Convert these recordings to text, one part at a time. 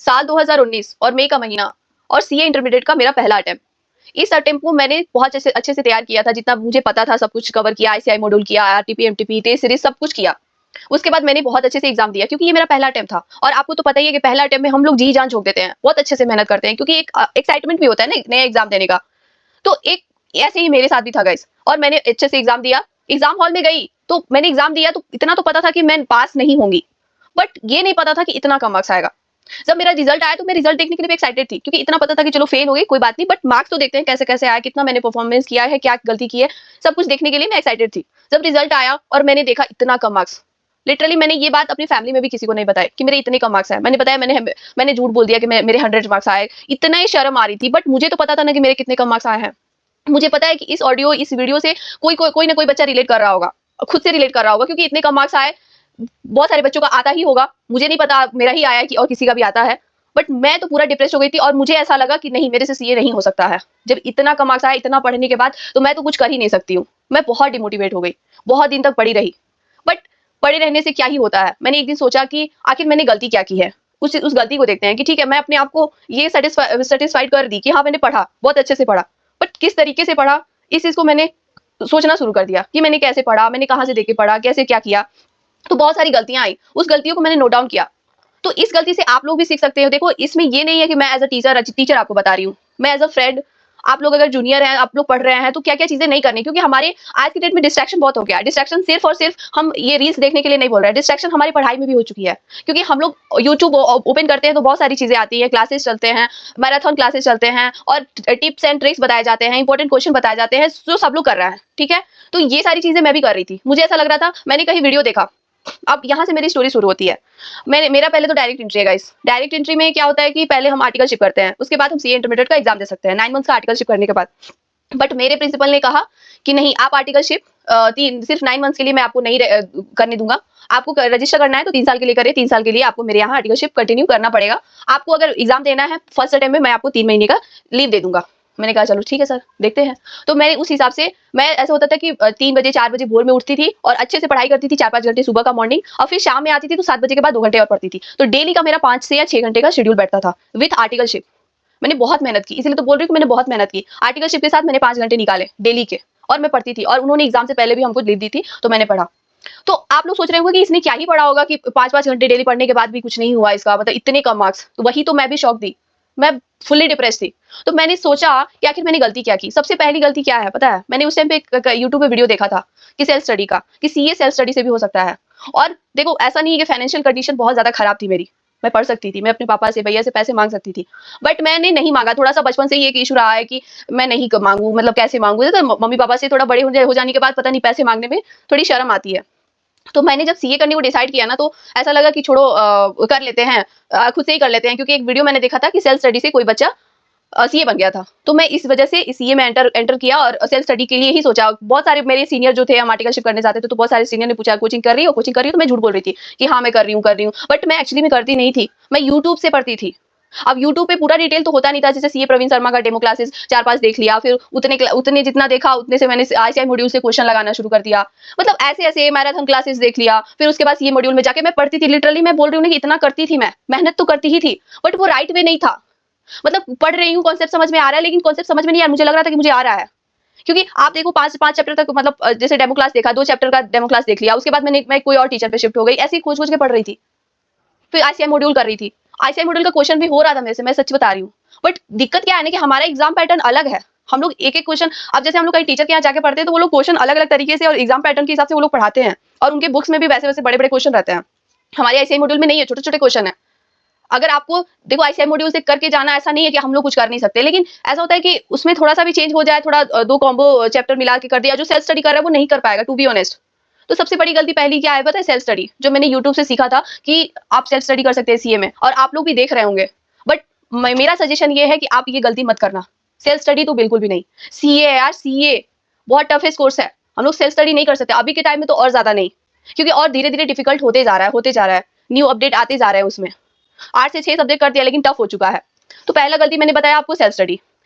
साल 2019 और मई का महीना और सीए इंटरमीडिएट का मेरा पहला अटेम्प्ट। इस अटेम्प्ट को मैंने बहुत अच्छे से तैयार किया था, जितना मुझे पता था सब कुछ कवर किया, आईसीआई मॉड्यूल किया, आरटीपी, एमटीपी, टेस्ट सीरीज सब कुछ किया। उसके बाद मैंने बहुत अच्छे से एग्जाम दिया, क्योंकि ये मेरा पहला अटेम्प्ट था। और आपको तो पता ही है कि पहला अटेम्प्ट में हम लोग जी जान झोंक देते हैं, बहुत अच्छे से मेहनत करते हैं, क्योंकि एक एक्साइटमेंट भी होता है ना नया एग्जाम देने का। तो एक ऐसे ही मेरे साथ भी था गाइस, और मैंने अच्छे से एग्जाम दिया। एग्जाम हॉल में गई तो मैंने एग्जाम दिया, तो इतना तो पता था कि मैं पास नहीं होंगी, बट ये नहीं पता था कि इतना कम मार्क्स आएगा। जब मेरा रिजल्ट आया तो मैं रिजल्ट देखने के लिए भी एक्साइटेड थी, क्योंकि इतना पता था कि चलो फेल हो गई कोई बात नहीं, बट मार्क्स तो देखते हैं कैसे कैसे आया, कितना मैंने परफॉर्मेंस किया है, क्या गलती की है, सब कुछ देखने के लिए मैं एक्साइटेड थी। जब रिजल्ट आया और मैंने देखा इतना कम मार्क्स, लिटरली मैंने ये बात अपनी फैमिली में भी किसी को नहीं बताया कि मेरे इतने कम मार्क्स आए। मैंने बताया, मैंने झूठ बोल दिया कि मेरे 100 मार्क्स आए। इतना ही शर्म आ रही थी, बट मुझे तो पता था ना कि मेरे कितने कम मार्क्स आए हैं। मुझे पता है कि इस वीडियो से कोई ना कोई बच्चा रिलेट कर रहा होगा, खुद से रिलेट कर रहा होगा, क्योंकि इतने कम मार्क्स आए बहुत सारे बच्चों का आता ही होगा। मुझे नहीं पता मेरा ही आया कि और किसी का भी आता है, बट मैं तो पूरा डिप्रेस हो गई थी, और मुझे ऐसा लगा कि नहीं, मेरे से सीए नहीं हो सकता है। जब इतना कम मार्क्स आया इतना पढ़ने के बाद, तो मैं तो कुछ कर ही नहीं सकती हूँ। मैं बहुत डिमोटिवेट हो गई, बहुत दिन तक पड़ी रही। बट पड़े रहने से क्या ही होता है। मैंने एक दिन सोचा कि आखिर मैंने गलती क्या की है, उस गलती को देखते हैं कि ठीक है, मैं अपने आप को ये सेटिस्फाइड कर दी कि हाँ मैंने पढ़ा, बहुत अच्छे से पढ़ा, बट किस तरीके से पढ़ा, इस चीज को मैंने सोचना शुरू कर दिया कि मैंने कैसे पढ़ा, मैंने कहाँ से देख के पढ़ा, कैसे क्या किया। तो बहुत सारी गलतियां आई, उस गलतियों को मैंने नोट डाउन किया। तो इस गलती से आप लोग भी सीख सकते हो। देखो, इसमें ये नहीं है कि मैं एज अ टीचर आपको बता रही हूँ, मैं एज अ फ्रेंड, आप लोग अगर जूनियर हैं, आप लोग पढ़ रहे हैं, तो क्या क्या चीजें नहीं करनी, क्योंकि हमारे आज की डेट में डिस्ट्रैक्शन बहुत हो गया। डिस्ट्रैक्शन सिर्फ और सिर्फ हम ये रील्स देखने के लिए नहीं बोल रहे हैं, डिस्ट्रैक्शन हमारी पढ़ाई में भी हो चुकी है। क्योंकि हम लोग यूट्यूब ओपन करते हैं तो बहुत सारी चीजें आती है, क्लासेस चलते हैं, मैराथन क्लासेस चलते हैं, और टिप्स एंड ट्रिक्स बताए जाते हैं, इंपॉर्टेंट क्वेश्चन बताए जाते हैं, जो सब लोग कर रहे हैं। ठीक है, तो ये सारी चीजें मैं भी कर रही थी। मुझे ऐसा लग रहा था, मैंने कहीं वीडियो देखा। अब यहाँ से मेरी स्टोरी शुरू होती है। मेरा पहले तो डायरेक्ट एंट्री है गाइस। डायरेक्ट एंट्री में क्या होता है कि पहले हम आर्टिकलशिप करते हैं, उसके बाद हम सीए इंटरमीडिएट का एग्जाम दे सकते हैं 9 मंथ्स का आर्टिकलशिप करने के बाद। बट मेरे प्रिंसिपल ने कहा कि नहीं, आप आर्टिकलशिप सिर्फ 9 मंथ्स के लिए मैं आपको नहीं करने दूंगा। आपको रजिस्टर करना है तो 3 साल के लिए करिए, 3 साल के लिए आपको मेरे यहाँ आर्टिकलशिप कंटिन्यू करना पड़ेगा। आपको अगर एग्जाम देना है फर्स्ट अटेम्प्ट में, मैं आपको 3 महीने का लीव दे दूंगा। मैंने कहा चलो ठीक है सर, देखते हैं। तो मैंने उस हिसाब से, मैं ऐसा होता था कि 3 बजे 4 बजे भोर में उठती थी और अच्छे से पढ़ाई करती थी 4-5 घंटे सुबह का मॉर्निंग, और फिर शाम में आती थी तो 7 बजे के बाद 2 घंटे और पढ़ती थी। तो डेली का मेरा 5 से या 6 घंटे का शेड्यूल बैठता था विथ आर्टिकलशिप। मैंने बहुत मेहनत की, इसलिए तो बोल रही हूँ कि मैंने बहुत मेहनत की। आर्टिकलशिप के साथ मैंने 5 घंटे निकाले डेली के, और मैं पढ़ती थी, और उन्होंने एग्जाम से पहले भी हमको लीव दी थी, तो मैंने पढ़ा। तो आप लोग सोच रहे होंगे कि इसने क्या ही पढ़ा होगा कि 5-5 घंटे डेली पढ़ने के बाद भी कुछ नहीं हुआ इसका, मतलब इतने कम मार्क्स। तो वही तो मैं भी शौक दी, मैं फुल्ली डिप्रेस थी। तो मैंने सोचा कि आखिर मैंने गलती क्या की। सबसे पहली गलती क्या है पता है? मैंने उस टाइम पे यूट्यूब पे वीडियो देखा था कि सेल्फ स्टडी का, कि सीए सेल्फ स्टडी से भी हो सकता है। और देखो, ऐसा नहीं है कि फाइनेंशियल कंडीशन बहुत ज्यादा खराब थी मेरी, मैं पढ़ सकती थी, मैं अपने पापा से, भैया से पैसे मांग सकती थी, बट मैंने नहीं मांगा। थोड़ा सा बचपन से ही एक इशू रहा है कि मैं नहीं मांगू, मतलब कैसे मांगू। तो मम्मी पापा से थोड़ा बड़े हो जाने के बाद पता नहीं पैसे मांगने में थोड़ी शर्म आती है। तो मैंने जब सीए करने को डिसाइड किया ना, तो ऐसा लगा कि छोड़ो, कर लेते हैं, खुद से ही कर लेते हैं। क्योंकि एक वीडियो मैंने देखा था कि सेल्फ स्टडी से कोई बच्चा सीए बन गया था, तो मैं इस वजह से सीए में एंटर किया और सेल्फ स्टडी के लिए ही सोचा। बहुत सारे मेरे सीनियर जो थे, हम आर्टिकलशिप करने जाते थे, तो बहुत सारे सीनियर ने पूछा कोचिंग कर रही हो, कोचिंग कर रही हो? तो मैं झूठ बोल रही थी कि हाँ मैं कर रही हूँ, बट मैं एक्चुअली में करती नहीं थी, मैं यूट्यूब से पढ़ती थी। अब यूट्यूब पे पूरा डिटेल तो होता नहीं था, जैसे सीए प्रवीण शर्मा का डेमो क्लासेस 4-5 देख लिया, फिर उतने जितना देखा उतने से मैंने आईसीआई मॉड्यूल से क्वेश्चन लगाना शुरू कर दिया। मतलब ऐसे ऐसे मैराथन क्लासेस देख लिया, फिर उसके बाद सीए मॉड्यूल में जाके मैं पढ़ती थी। लिटरली मैं बोल रही हूँ ना कि इतना करती थी मैं, मेहनत तो करती ही थी, बट वो राइट वे नहीं था। मतलब पढ़ रही हूँ, कॉन्सेप्ट समझ में आ रहा है, लेकिन कॉन्सेप्ट समझ में नहीं आ रहा। मुझे लग रहा था कि मुझे आ रहा है, क्योंकि आप देखो 5 चैप्टर तक, मतलब जैसे डेमो क्लास देखा, 2 चैप्टर का डेमो क्लास देख लिया, उसके बाद मैं कोई और टीचर पे शिफ्ट हो गई, ऐसे ही खोज खोज के पढ़ रही थी। फिर आईसीआई मॉड्यूल कर रही थी, आईसीआई मॉड्यूल का क्वेश्चन भी हो रहा था मेरे से, मैं सच बता रही हूँ। बट दिक्कत क्या है ना कि हमारा एग्जाम पैटर्न अलग है। हम लोग एक एक क्वेश्चन, अब जैसे हम लोग कहीं टीचर के यहाँ जाके पढ़ते हैं, तो वो लोग क्वेश्चन अलग अलग तरीके से और एग्जाम पैटर्न के हिसाब से वो लोग पढ़ाते हैं, और उनके बुक्स में भी वैसे वैसे बड़े बड़े क्वेश्चन रहते हैं। हमारे आईसीआई मॉड्यूल में नहीं है, छोटे छोटे क्वेश्चन है। अगर आपको देखो आईसीआई मॉड्यूल से करके जाना, ऐसा नहीं है कि हम लोग कुछ कर नहीं सकते, लेकिन ऐसा होता है कि उसमें थोड़ा सा भी चेंज हो जाए, थोड़ा 2 कॉम्बो चैप्टर मिला के कर दिया, जो सेल्फ स्टडी कर रहा है वो नहीं कर पाएगा, टू बी ऑनेस्ट। तो सबसे बड़ी गलती पहली क्या है पता है? सेल्फ स्टडी, जो मैंने यूट्यूब से सीखा था कि आप सेल्फ स्टडी कर सकते हैं सीए में, और आप लोग भी देख रहे होंगे। बट मेरा सजेशन ये है कि आप ये गलती मत करना, सेल्फ स्टडी तो बिल्कुल भी नहीं। सीए यार, सीए बहुत टफेस्ट कोर्स है, हम लोग सेल्फ स्टडी नहीं कर सकते अभी के टाइम में, तो और ज्यादा नहीं, क्योंकि और धीरे धीरे डिफिकल्ट होते जा रहा है, न्यू अपडेट आते जा रहे हैं उसमें। 8 से 6 सब्जेक्ट कर दिया, लेकिन टफ हो चुका है। तो पहला गलती मैंने बताया आपको, सेल्फ स्टडी।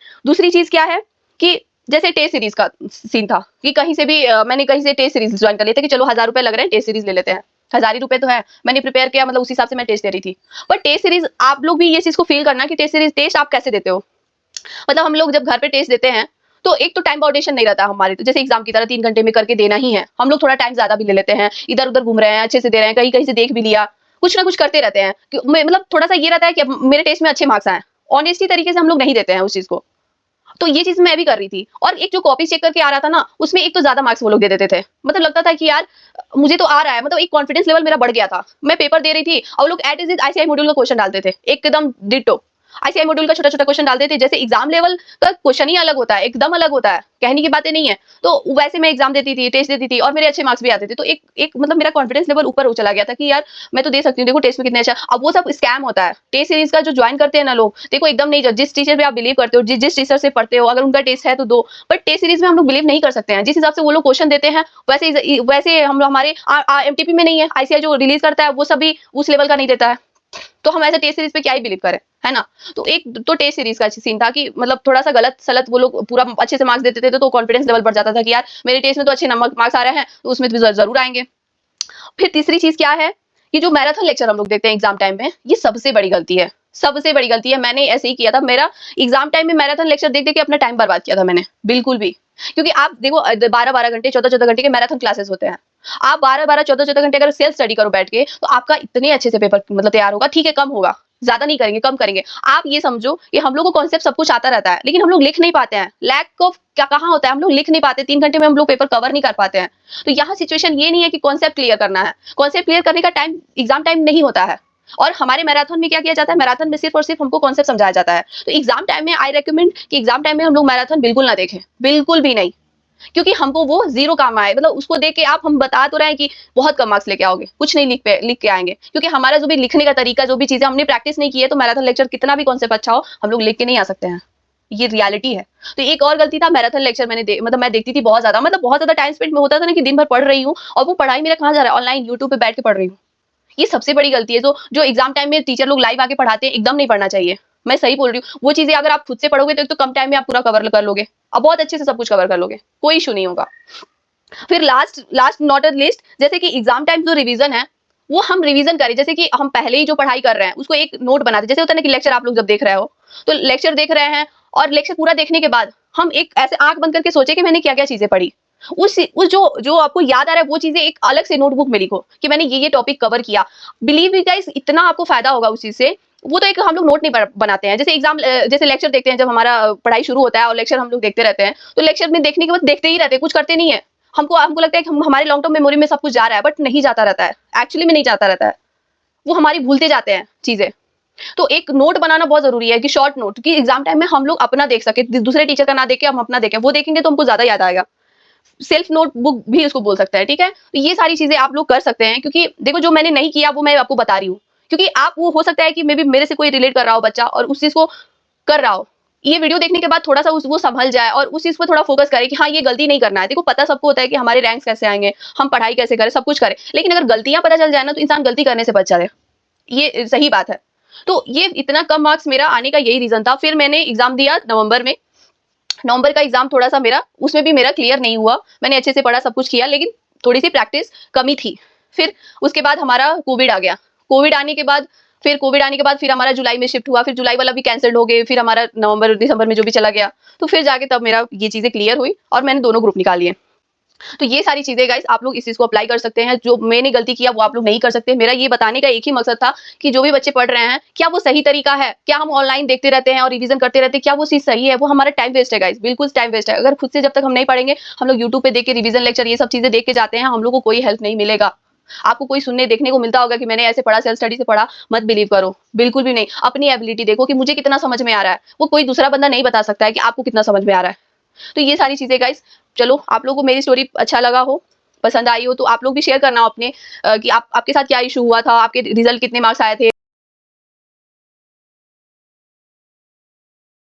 दूसरी चीज क्या है कि जैसे टेस्ट सीरीज का सीन था कि कहीं से भी मैंने कहीं से टेस्ट सीरीज ज्वाइन कर लिया था कि चलो 1000 रुपए लग रहे हैं, टेस्ट सीरीज ले लेते हैं। 1000 ही रुपए तो है, मैंने प्रिपेयर किया, मतलब उसी हिसाब से मैं टेस्ट दे रही थी। पर टेस्ट सीरीज आप लोग भी ये चीज को फील करना कि टेस्ट आप कैसे देते हो। मतलब हम लोग जब घर पे टेस्ट देते हैं तो एक तो टाइम बाउंडेशन नहीं रहता हमारे, तो जैसे एग्जाम की तरह 3 घंटे में करके देना ही है, हम लोग थोड़ा टाइम ज्यादा भी ले लेते हैं, इधर उधर घूम रहे हैं, अच्छे से दे रहे हैं, कहीं कहीं से देख भी लिया, कुछ ना कुछ करते रहते हैं मतलब थोड़ा सा ये रहता है कि मेरे टेस्ट में अच्छे मार्क्स आए। ऑनेस्टी तरीके से हम लोग नहीं देते हैं उस चीज को। तो ये चीज मैं भी कर रही थी, और एक जो कॉपी चेक करके आ रहा था ना, उसमें एक तो ज्यादा मार्क्स वो लोग दे देते थे। मतलब लगता था कि यार मुझे तो आ रहा है, मतलब एक कॉन्फिडेंस लेवल मेरा बढ़ गया था। मैं पेपर दे रही थी और लोग एट इज आईसीआई मॉड्यूल का क्वेश्चन डालते थे, एकदम डिट्टो आईसीआई मॉड्यूल का छोटा छोटा क्वेश्चन डालते थे। जैसे एग्जाम लेवल का क्वेश्चन ही अलग होता है, एकदम अलग होता है, कहने की बातें नहीं है। तो वैसे मैं एग्जाम देती थी, टेस्ट देती थी, और मेरे अच्छे मार्क्स भी आते थे। तो एक एक मतलब मेरा कॉन्फिडेंस लेवल ऊपर हो चला गया था कि यार मैं तो दे सकती हूँ, देखो टेस्ट में कितने अच्छा। अब वो सब स्कैम होता है। टेस्ट सीरीज का जो ज्वाइन करते हैं ना लोग, देखो एकदम नहीं, जिस टीचर पे आप बिलीव करते हो, जिस टीचर से पढ़ते हो, अगर उनका टेस्ट है तो दो, बट टेस्ट सीरीज में हम लोग बिलीव नहीं कर सकते हैं। जिस हिसाब से वो लोग क्वेश्चन देते हैं, वैसे वैसे हम लोग हमारे एमटीपी में नहीं है, आईसीआई जो रिलीज करता है वो सब भी उस लेवल का नहीं देता है। तो हम ऐसे टेस्ट सीरीज पे क्या ही बिलीव करें, है ना। तो एक तो टेस्ट सीरीज का सीन था कि मतलब थोड़ा सा गलत सलत वो लोग पूरा अच्छे से मार्क्स देते थे, तो कॉन्फिडेंस लेवल बढ़ जाता था कि यार मेरे टेस्ट में तो अच्छे नंबर मार्क्स आ रहे हैं, तो उसमें तो जरूर आएंगे। फिर तीसरी चीज क्या है, ये जो मैराथन लेक्चर हम लोग देखते हैं एग्जाम टाइम में, ये सबसे बड़ी गलती है, सबसे बड़ी गलती है। मैंने ऐसे ही किया था, मेरा एग्जाम टाइम में मैराथन लेक्चर देख देख के अपना टाइम बर्बाद किया था मैंने, बिल्कुल भी। क्योंकि आप देखो 12-12 घंटे 14-14 घंटे के मैराथन क्लासेस होते हैं। आप 12-12 14-14 घंटे अगर सेल्फ स्टडी करो बैठ के, तो आपका इतने अच्छे से पेपर मतलब तैयार होगा। ठीक है कम होगा, ज्यादा नहीं करेंगे, कम करेंगे। आप ये समझो कि हम लोग को कॉन्सेप्ट सब कुछ आता रहता है, लेकिन हम लोग लिख नहीं पाते हैं। लैक ऑफ क्या कहाँ होता है, हम लोग लिख नहीं पाते, 3 घंटे में हम लोग पेपर कवर नहीं कर पाते हैं। तो यहाँ सिचुएशन ये नहीं है कि कॉन्सेप्ट क्लियर करना है, कॉन्सेप्ट क्लियर करने का टाइम एग्जाम टाइम नहीं होता है। और हमारे मैराथन में क्या किया जाता है, मैराथन में सिर्फ और सिर्फ हमको कॉन्सेप्ट समझाया जाता है। तो एग्जाम टाइम में आई रेकमेंड कि एग्जाम टाइम में हम लोग मैराथन बिल्कुल ना देखें, बिल्कुल भी नहीं। क्योंकि हमको वो जीरो काम आए, मतलब उसको देख के आप हम बता तो रहे हैं कि बहुत कम मार्क्स लेके आओगे, कुछ नहीं लिख के आएंगे। क्योंकि हमारा जो भी लिखने का तरीका, जो भी चीजें हमने प्रैक्टिस नहीं की है, तो मैराथन लेक्चर कितना भी कॉन्सेप्ट अच्छा हो, हम लोग लिख के नहीं आ सकते हैं। ये रियलिटी है। तो एक और गलती था, मैराथन लेक्चर मतलब मैं देखती थी बहुत ज्यादा, मतलब बहुत ज्यादा टाइम स्पेंड में होता था ना कि दिन भर पढ़ रही हूँ, और वो पढ़ाई मेरा कहाँ जा रहा है, ऑनलाइन यूट्यूब पे बैठ के पढ़ रही हूँ। ये सबसे बड़ी गलती है। जो एग्जाम टाइम में टीचर लोग लाइव आके पढ़ाते हैं, एकदम नहीं पढ़ना चाहिए। मैं सही बोल रही हूँ। वो चीजें अगर आप खुद से पढ़ोगे तो एक तो कम टाइम में आप पूरा कवर कर लोगे, अब बहुत अच्छे से सब कुछ कवर कर लोगे, कोई इशू नहीं होगा। फिर last last not at least, जैसे कि एग्जाम टाइम जो रिवीजन है, वो हम रिवीजन करें। जैसे कि हम पहले ही जो पढ़ाई कर रहे हैं उसको एक नोट बनाते, जैसे होता है ना कि लेक्चर आप लोग जब देख रहे हो, तो लेक्चर देख रहे हैं, और लेक्चर पूरा देखने के बाद हम एक ऐसे आंख बंद करके सोचे कि मैंने क्या क्या चीजें पढ़ी। उस जो जो आपको याद आ रहा है, वो चीजें एक अलग से नोटबुक में लिखो कि मैंने ये टॉपिक कवर किया। बिलीव मी गाइस, इतना आपको फायदा होगा उस चीज से। वो तो एक हम लोग नोट नहीं बनाते हैं, जैसे एग्जाम जैसे लेक्चर देखते हैं, जब हमारा पढ़ाई शुरू होता है और लेक्चर हम लोग देखते रहते हैं, तो लेक्चर में देखने के बाद देखते ही रहते हैं, कुछ करते नहीं है। हमको हमको लगता है कि हमारे लॉन्ग टर्म मेमोरी में सब कुछ जा रहा है, बट नहीं जाता रहता है, एक्चुअली में नहीं जाता रहता है। वो हमारी भूलते जाते हैं चीजें। तो एक नोट बनाना बहुत जरूरी है, कि शॉर्ट नोट, कि एग्जाम टाइम में हम लोग अपना देख सके, दूसरे टीचर का ना देख के हम अपना देखें। वो देखेंगे तो हमको ज्यादा याद आएगा। सेल्फ नोट बुक भी उसको बोल सकता है, ठीक है। तो ये सारी चीजें आप लोग कर सकते हैं, क्योंकि देखो जो मैंने नहीं किया वो मैं आपको बता रही हूँ। क्योंकि आप, वो हो सकता है कि मे बी मेरे से कोई रिलेट कर रहा हो बच्चा, और उस चीज को कर रहा हो, ये वीडियो देखने के बाद थोड़ा सा वो संभल जाए, और उस चीज पर थोड़ा फोकस करे कि हाँ ये गलती नहीं करना है। देखो पता सबको होता है कि हमारे रैंक्स कैसे आएंगे, हम पढ़ाई कैसे करें, सब कुछ करें, लेकिन अगर गलतियां पता चल जाए ना, तो इंसान गलती करने से बच जाए। ये सही बात है। तो ये इतना कम मार्क्स मेरा आने का यही रीजन था। फिर मैंने एग्जाम दिया नवंबर में। नवंबर का एग्जाम थोड़ा सा मेरा, उसमें भी मेरा क्लियर नहीं हुआ। मैंने अच्छे से पढ़ा, सब कुछ किया, लेकिन थोड़ी सी प्रैक्टिस कमी थी। फिर उसके बाद हमारा कोविड आ गया। कोविड आने के बाद फिर हमारा जुलाई में शिफ्ट हुआ, फिर जुलाई वाला भी कैंसिल हो गए, फिर हमारा नवंबर दिसंबर में जो भी चला गया। तो फिर जाके तब मेरा ये चीजें क्लियर हुई, और मैंने दोनों ग्रुप निकाल लिए। तो ये सारी चीजें गाइस आप लोग इस चीज को अप्लाई कर सकते हैं। जो मैंने गलती किया वो आप लोग नहीं कर सकते। मेरा ये बताने का एक ही मकसद था कि जो भी बच्चे पढ़ रहे हैं, क्या वो सही तरीका है, क्या हम ऑनलाइन देखते रहते हैं और रिवीजन करते रहते हैं, क्या वो चीज सही है, वो हमारा टाइम वेस्ट है गाइस, बिल्कुल टाइम वेस्ट है। अगर खुद से जब तक हम नहीं पढ़ेंगे, हम लोग यूट्यूब पे देख के रिवीजन लेक्चर ये सब चीजें देख के जाते हैं, हम लोग को कोई हेल्प नहीं मिलेगा। आपको कोई सुनने देखने को मिलता होगा कि मैंने ऐसे पढ़ा, सेल्फ स्टडी से पढ़ा, मत बिलीव करो, बिल्कुल भी नहीं। अपनी एबिलिटी देखो कि मुझे कितना समझ में आ रहा है, वो कोई दूसरा बंदा नहीं बता सकता है कि आपको कितना समझ में आ रहा है। तो ये सारी चीजें गाइस, चलो आप लोगों को मेरी स्टोरी अच्छा लगा हो, पसंद आई हो, तो आप लोग भी शेयर करना अपने कि आपके साथ क्या इशू हुआ था, आपके रिजल्ट कितने मार्क्स आए थे।